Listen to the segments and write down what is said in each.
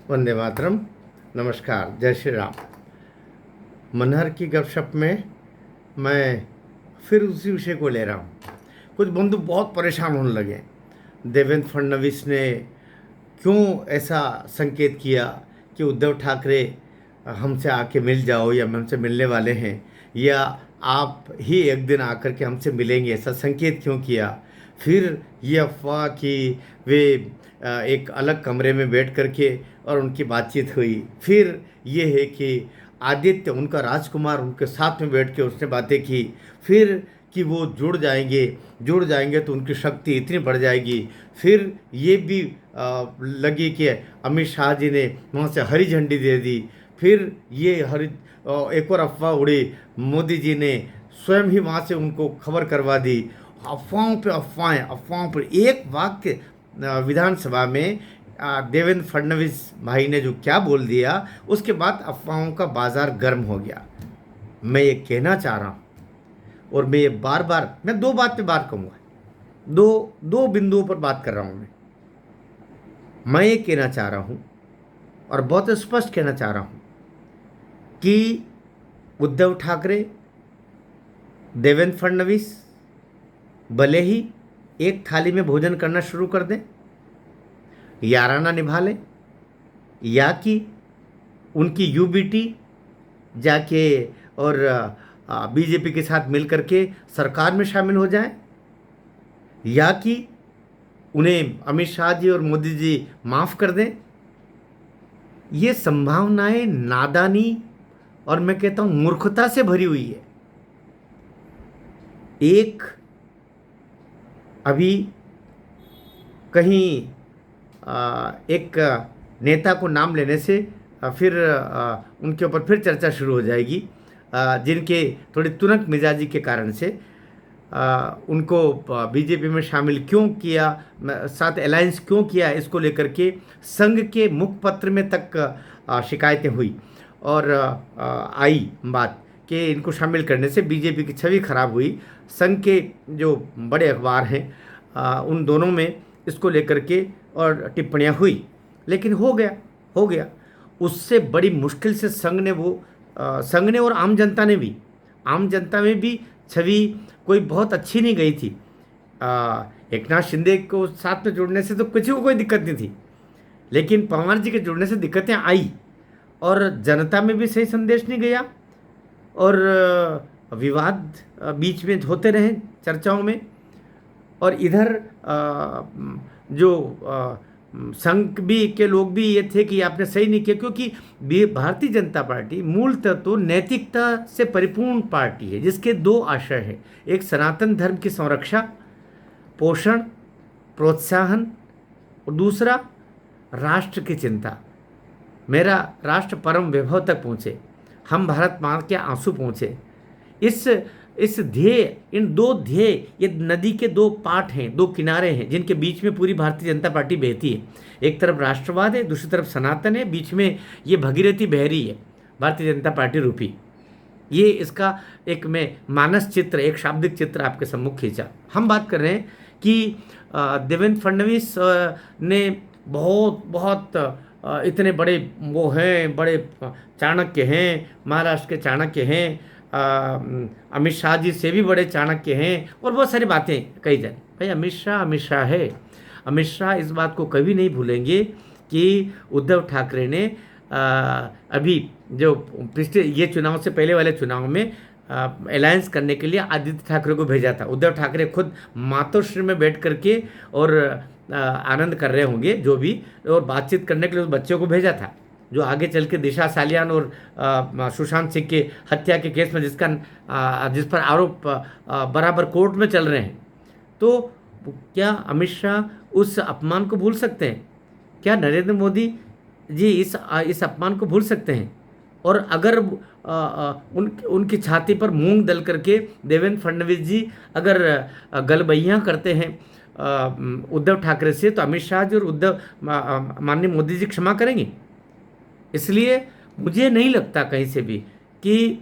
वंदे मातरम। नमस्कार, जय श्री राम। मनहर की गपशप में मैं फिर उसी विषय को ले रहा हूँ। कुछ बंधु बहुत परेशान होने लगे। देवेंद्र फडणवीस ने क्यों ऐसा संकेत किया कि उद्धव ठाकरे हमसे आके मिल जाओ, या हमसे मिलने वाले हैं, या आप ही एक दिन आकर के हमसे मिलेंगे, ऐसा संकेत क्यों किया। फिर ये अफवाह कि वे एक अलग कमरे में बैठ करके और उनकी बातचीत हुई। फिर ये है कि आदित्य, उनका राजकुमार, उनके साथ में बैठ के उसने बातें की। फिर कि वो जुड़ जाएंगे तो उनकी शक्ति इतनी बढ़ जाएगी। फिर ये भी लगी कि अमित शाह जी ने वहाँ से हरी झंडी दे दी। फिर ये एक और अफवाह उड़ी, मोदी जी ने स्वयं ही वहाँ से उनको खबर करवा दी। अफवाहों पे अफवाहें, अफवाहों पर एक वाक्य विधानसभा में देवेंद्र फडणवीस भाई ने जो क्या बोल दिया, उसके बाद अफवाहों का बाजार गर्म हो गया। मैं ये कहना चाह रहा हूँ, और मैं ये बार बार, मैं दो बात पे बात कहूँगा, दो दो बिंदुओं पर बात कर रहा हूँ। मैं ये कहना चाह रहा हूँ और बहुत स्पष्ट कहना चाह रहा हूँ कि उद्धव ठाकरे, देवेंद्र फडणवीस भले ही एक थाली में भोजन करना शुरू कर दें, याराना निभा लें, या कि उनकी यूबीटी जाके और बीजेपी के साथ मिल करके सरकार में शामिल हो जाएं, या कि उन्हें अमित शाह जी और मोदी जी माफ़ कर दें। ये संभावनाएं नादानी और मैं कहता हूं मूर्खता से भरी हुई है। एक अभी कहीं एक नेता को नाम लेने से फिर उनके ऊपर फिर चर्चा शुरू हो जाएगी, जिनके थोड़ी तुनक मिजाजी के कारण से उनको बीजेपी में शामिल क्यों किया, साथ अलायंस क्यों किया, इसको लेकर के संघ के मुखपत्र में तक शिकायतें हुई और आई बात कि इनको शामिल करने से बीजेपी की छवि खराब हुई। संघ के जो बड़े अखबार हैं उन दोनों में इसको लेकर के और टिप्पणियां हुई, लेकिन हो गया। उससे बड़ी मुश्किल से संघ ने और आम जनता में भी छवि कोई बहुत अच्छी नहीं गई थी। एक नाथ शिंदे को साथ में जुड़ने से तो किसी को कोई दिक्कत नहीं थी, लेकिन पवार जी के जुड़ने से दिक्कतें आई और जनता में भी सही संदेश नहीं गया, और विवाद बीच में होते रहे चर्चाओं में। और इधर जो संघ भी के लोग भी ये थे कि आपने सही नहीं किया, क्योंकि भारतीय जनता पार्टी मूलतः तो नैतिकता से परिपूर्ण पार्टी है, जिसके दो आशय हैं। एक सनातन धर्म की संरक्षा, पोषण, प्रोत्साहन, और दूसरा राष्ट्र की चिंता। मेरा राष्ट्र परम वैभव तक पहुँचे, हम भारत माँ के आंसू पहुँचे। इस ध्येय, इन दो ध्येय, ये नदी के दो पाट हैं, दो किनारे हैं, जिनके बीच में पूरी भारतीय जनता पार्टी बहती है। एक तरफ राष्ट्रवाद है, दूसरी तरफ सनातन है, बीच में ये भगीरथी बह रही है, भारतीय जनता पार्टी रूपी। ये इसका एक मैं मानस चित्र, एक शाब्दिक चित्र आपके सम्मुख खींचा। हम बात कर रहे हैं कि देवेंद्र फडणवीस ने बहुत इतने बड़े वो हैं, बड़े चाणक्य हैं, महाराष्ट्र के चाणक्य हैं, अमित शाह जी से भी बड़े चाणक्य हैं, और बहुत सारी बातें कही जाए। भाई अमित शाह है। अमित शाह इस बात को कभी नहीं भूलेंगे कि उद्धव ठाकरे ने अभी जो पिछले ये चुनाव से पहले वाले चुनाव में अलायंस करने के लिए आदित्य ठाकरे को भेजा था। उद्धव ठाकरे खुद मातोश्री में बैठ करके और आनंद कर रहे होंगे जो भी, और बातचीत करने के लिए उस बच्चे को भेजा था, जो आगे चल के दिशा सालियान और सुशांत सिंह के हत्या के केस में जिस पर आरोप बराबर कोर्ट में चल रहे हैं। तो क्या अमित शाह उस अपमान को भूल सकते हैं? क्या नरेंद्र मोदी जी इस अपमान को भूल सकते हैं? और अगर उनकी छाती पर मूंग दल करके देवेंद्र फडणवीस जी अगर गलबैयाँ करते हैं उद्धव ठाकरे से, तो अमित शाह जी और माननीय मोदी जी क्षमा करेंगे? इसलिए मुझे नहीं लगता कहीं से भी कि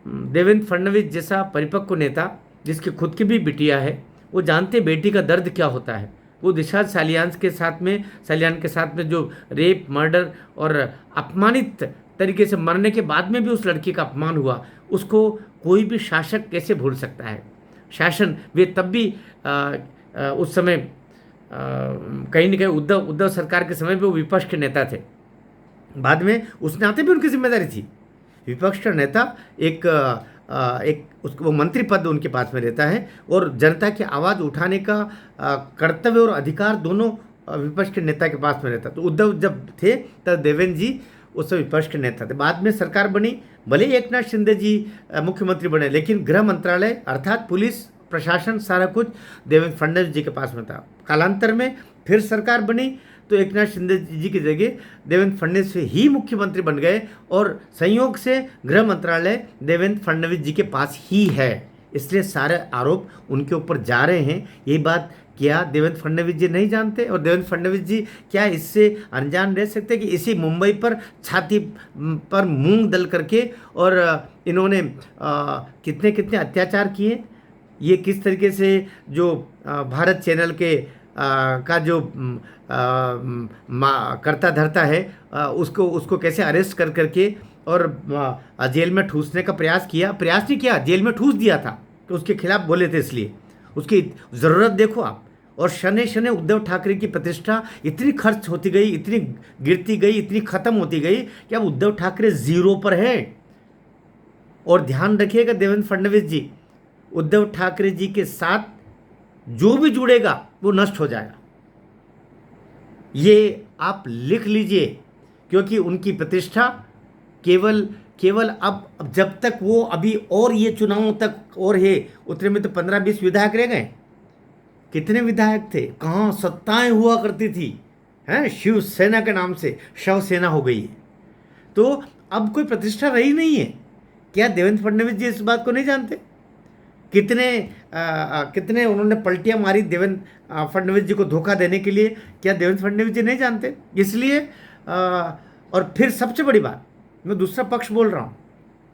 देवेंद्र फडणवीस जैसा परिपक्व नेता, जिसकी खुद की भी बिटिया है, वो जानते बेटी का दर्द क्या होता है। वो दिशा सालियान के साथ में जो रेप, मर्डर और अपमानित तरीके से मरने के बाद में भी उस लड़की का अपमान हुआ, उसको कोई भी शासक कैसे भूल सकता है। शासन वे तब भी उस समय कहीं ना कहीं उद्धव सरकार के समय पे वो विपक्ष के नेता थे। बाद में उस नाते भी उनकी जिम्मेदारी थी। विपक्ष का नेता एक उसको वो मंत्री पद उनके पास में रहता है और जनता की आवाज़ उठाने का कर्तव्य और अधिकार दोनों विपक्ष के नेता के पास में रहता। तो उद्धव जब थे तब देवेंद्र जी उस समय विपक्ष के नेता थे। बाद में सरकार बनी, भले ही एकनाथ शिंदे जी मुख्यमंत्री बने, लेकिन गृह मंत्रालय अर्थात पुलिस प्रशासन सारा कुछ देवेंद्र फडणवीस जी के पास में था। कालांतर में फिर सरकार बनी तो एकनाथ शिंदे जी की जगह देवेंद्र फडणवीस ही मुख्यमंत्री बन गए और संयोग से गृह मंत्रालय देवेंद्र फडणवीस जी के पास ही है, इसलिए सारे आरोप उनके ऊपर जा रहे हैं। ये बात क्या देवेंद्र फडणवीस जी नहीं जानते? और देवेंद्र फडणवीस जी क्या इससे अनजान रह सकते कि इसी मुंबई पर छाती पर मूंग दल करके और इन्होंने कितने कितने अत्याचार किए, ये किस तरीके से जो भारत चैनल के का जो करता धरता है उसको कैसे अरेस्ट कर करके और जेल में ठूसने का प्रयास नहीं किया, जेल में ठूस दिया था तो उसके खिलाफ बोले थे, इसलिए उसकी ज़रूरत देखो आप। और शने शने उद्धव ठाकरे की प्रतिष्ठा इतनी खर्च होती गई, इतनी गिरती गई, इतनी ख़त्म होती गई कि अब उद्धव ठाकरे जीरो पर है। और ध्यान रखिएगा देवेंद्र फडणवीस जी, उद्धव ठाकरे जी के साथ जो भी जुड़ेगा वो नष्ट हो जाएगा, ये आप लिख लीजिए, क्योंकि उनकी प्रतिष्ठा केवल अब जब तक वो अभी और ये चुनावों तक और है, उतने में तो 15-20 विधायक रह गए। कितने विधायक थे, कहाँ सत्ताएं हुआ करती थी, हैं, शिवसेना के नाम से शव सेना हो गई है। तो अब कोई प्रतिष्ठा रही नहीं है। क्या देवेंद्र फडणवीस जी इस बात को नहीं जानते? कितने उन्होंने पलटियां मारी देवेंद्र फडणवीस जी को धोखा देने के लिए, क्या देवेंद्र फडणवीस जी नहीं जानते? इसलिए और फिर सबसे बड़ी बात, मैं दूसरा पक्ष बोल रहा हूँ,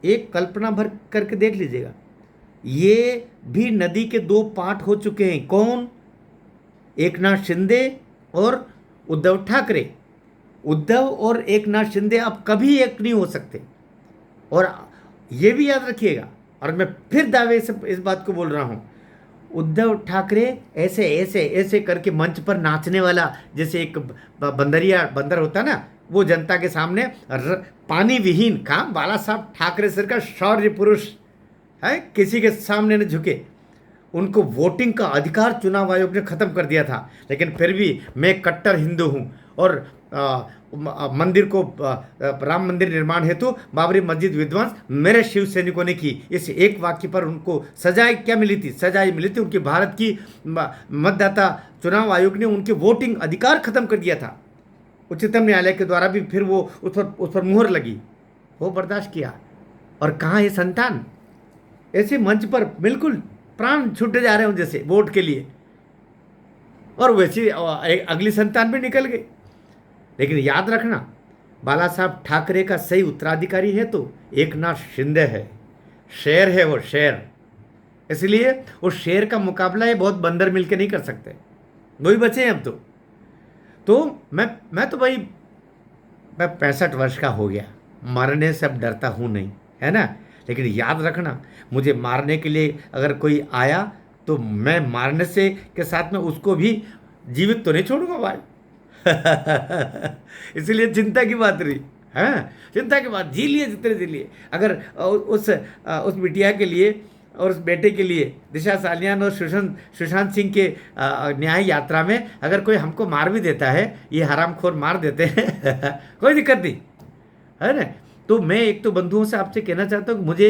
एक कल्पना भर करके देख लीजिएगा, ये भी नदी के दो पार्ट हो चुके हैं। कौन? एकनाथ शिंदे और उद्धव ठाकरे। उद्धव और एकनाथ शिंदे अब कभी एक नहीं हो सकते। और ये भी याद रखिएगा, और मैं फिर दावे से इस बात को बोल रहा हूँ, उद्धव ठाकरे ऐसे ऐसे ऐसे करके मंच पर नाचने वाला, जैसे एक बंदर होता ना, वो जनता के सामने पानी विहीन, कहाँ बाला साहब ठाकरे सर का शौर्य पुरुष है, किसी के सामने न झुके। उनको वोटिंग का अधिकार चुनाव आयोग ने ख़त्म कर दिया था, लेकिन फिर भी मैं कट्टर हिंदू हूँ और मंदिर को राम मंदिर निर्माण हेतु बाबरी मस्जिद विध्वंस मेरे शिव सैनिकों ने की, इस एक वाक्य पर उनको सजाएं क्या मिली थी? सजाएं मिली थी, उनकी भारत की मतदाता चुनाव आयोग ने उनके वोटिंग अधिकार खत्म कर दिया था। उच्चतम न्यायालय के द्वारा भी फिर वो उस पर मुहर लगी, वो बर्दाश्त किया। और कहाँ ये संतान ऐसे मंच पर बिल्कुल प्राण छूटे जा रहे हो जैसे वोट के लिए, और वैसे अगली संतान भी निकल गई। लेकिन याद रखना, बाला साहब ठाकरे का सही उत्तराधिकारी है तो एकनाथ शिंदे है, शेर है वो, शेर। इसलिए उस शेर का मुकाबला ये बहुत बंदर मिलकर नहीं कर सकते, वही बचे हैं अब तो मैं तो भाई, मैं 65 वर्ष का हो गया, मरने से अब डरता हूँ नहीं, है ना। लेकिन याद रखना, मुझे मारने के लिए अगर कोई आया तो मैं मारने से के साथ में उसको भी जीवित तो नहीं छोड़ूंगा भाई। इसलिए चिंता की बात रही, हाँ, चिंता की बात, जी लिए जितने जी लिए। अगर उस बिटिया के लिए और उस बेटे के लिए, दिशा सालियान और सुशांत सिंह के न्याय यात्रा में अगर कोई हमको मार भी देता है, ये हरामखोर मार देते हैं कोई दिक्कत नहीं, है ना। तो मैं एक तो बंधुओं से आपसे कहना चाहता हूँ कि मुझे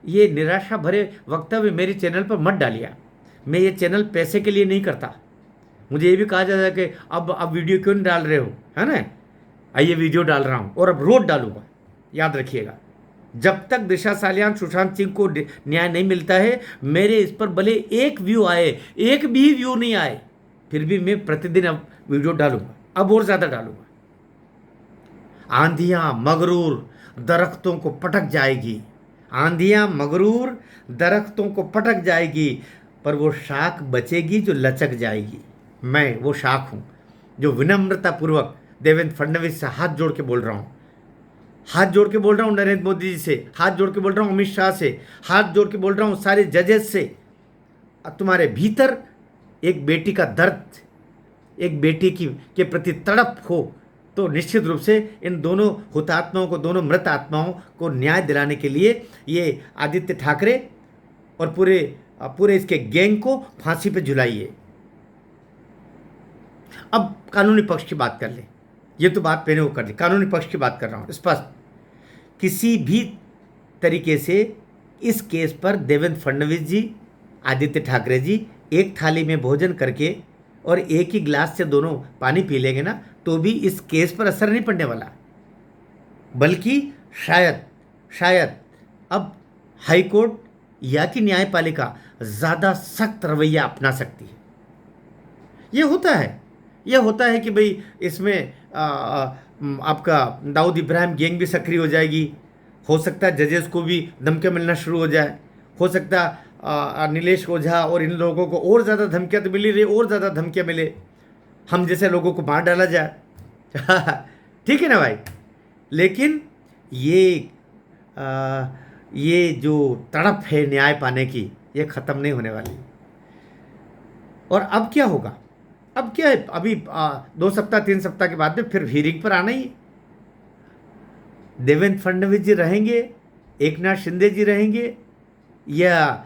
ये निराशा भरे वक्तव्य मेरे चैनल पर मत डालिए। मैं ये चैनल पैसे के लिए नहीं करता। मुझे ये भी कहा जाता है कि अब वीडियो क्यों नहीं डाल रहे हो, है ना। आइए वीडियो डाल रहा हूँ और अब रोज डालूंगा। याद रखिएगा, जब तक दिशा सालियान सुशांत सिंह को न्याय नहीं मिलता है, मेरे इस पर भले एक व्यू आए, एक भी व्यू नहीं आए, फिर भी मैं प्रतिदिन अब वीडियो डालूंगा, अब और ज़्यादा डालूंगा। आंधियाँ मगरूर दरख्तों को पटक जाएगी, आंधियाँ मगरूर दरख्तों को पटक जाएगी, पर वो शाख बचेगी जो लचक जाएगी। मैं वो शाख हूँ जो विनम्रतापूर्वक देवेंद्र फडणवीस से हाथ जोड़ के बोल रहा हूँ, हाथ जोड़ के बोल रहा हूँ नरेंद्र मोदी जी से, हाथ जोड़ के बोल रहा हूँ अमित शाह से, हाथ जोड़ के बोल रहा हूँ सारे जजेस से। तुम्हारे भीतर एक बेटी का दर्द, एक बेटी की के प्रति तड़प हो तो निश्चित रूप से इन दोनों हुतात्माओं को, दोनों मृत आत्माओं को न्याय दिलाने के लिए ये आदित्य ठाकरे और पूरे पूरे इसके गैंग को फांसी पे झुलाइए। अब कानूनी पक्ष की बात कर ले, ये तो बात मैंने वो कर ली, कानूनी पक्ष की बात कर रहा हूँ स्पष्ट। किसी भी तरीके से इस केस पर देवेंद्र फडणवीस जी, आदित्य ठाकरे जी एक थाली में भोजन करके और एक ही गिलास से दोनों पानी पी लेंगे ना, तो भी इस केस पर असर नहीं पड़ने वाला, बल्कि शायद शायद अब हाईकोर्ट या कि न्यायपालिका ज़्यादा सख्त रवैया अपना सकती है। यह होता है कि भाई इसमें आपका दाऊद इब्राहिम गैंग भी सक्रिय हो जाएगी, हो सकता है जजेस को भी धमकियाँ मिलना शुरू हो जाए, हो सकता है नीलेश ओझा और इन लोगों को और ज़्यादा धमकियाँ तो मिली रही, और ज़्यादा धमकियाँ मिले, हम जैसे लोगों को मार डाला जाए। ठीक है ना भाई, लेकिन ये जो तड़प है न्याय पाने की, ये ख़त्म नहीं होने वाली। और अब क्या होगा, अब क्या है, अभी 2 सप्ताह 3 सप्ताह के बाद में फिर हियरिंग पर आना ही। देवेंद्र फडणवीस जी रहेंगे, एकनाथ शिंदे जी रहेंगे, या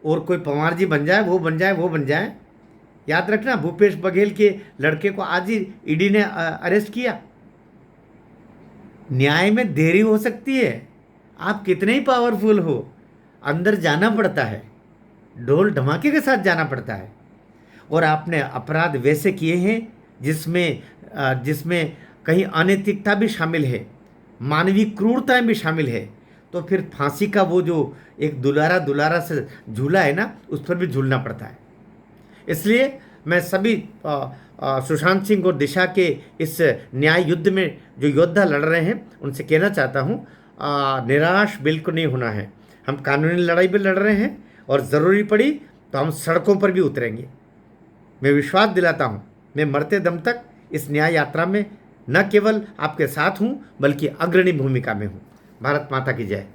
और कोई पवार जी बन जाए, वो बन जाए। याद रखना, भूपेश बघेल के लड़के को आज ही ईडी ने अरेस्ट किया। न्याय में देरी हो सकती है, आप कितने ही पावरफुल हो, अंदर जाना पड़ता है, ढोल धमाके के साथ जाना पड़ता है। और आपने अपराध वैसे किए हैं जिसमें कहीं अनैतिकता भी शामिल है, मानवीय क्रूरताएं भी शामिल है, तो फिर फांसी का वो जो एक दुलारा से झूला है ना, उस पर भी झूलना पड़ता है। इसलिए मैं सभी सुशांत सिंह और दिशा के इस न्याय युद्ध में जो योद्धा लड़ रहे हैं उनसे कहना चाहता हूँ, निराश बिल्कुल नहीं होना है। हम कानूनी लड़ाई भी लड़ रहे हैं और ज़रूरी पड़ी तो हम सड़कों पर भी उतरेंगे। मैं विश्वास दिलाता हूँ, मैं मरते दम तक इस न्याय यात्रा में न केवल आपके साथ हूँ, बल्कि अग्रणी भूमिका में हूँ। भारत माता की जय।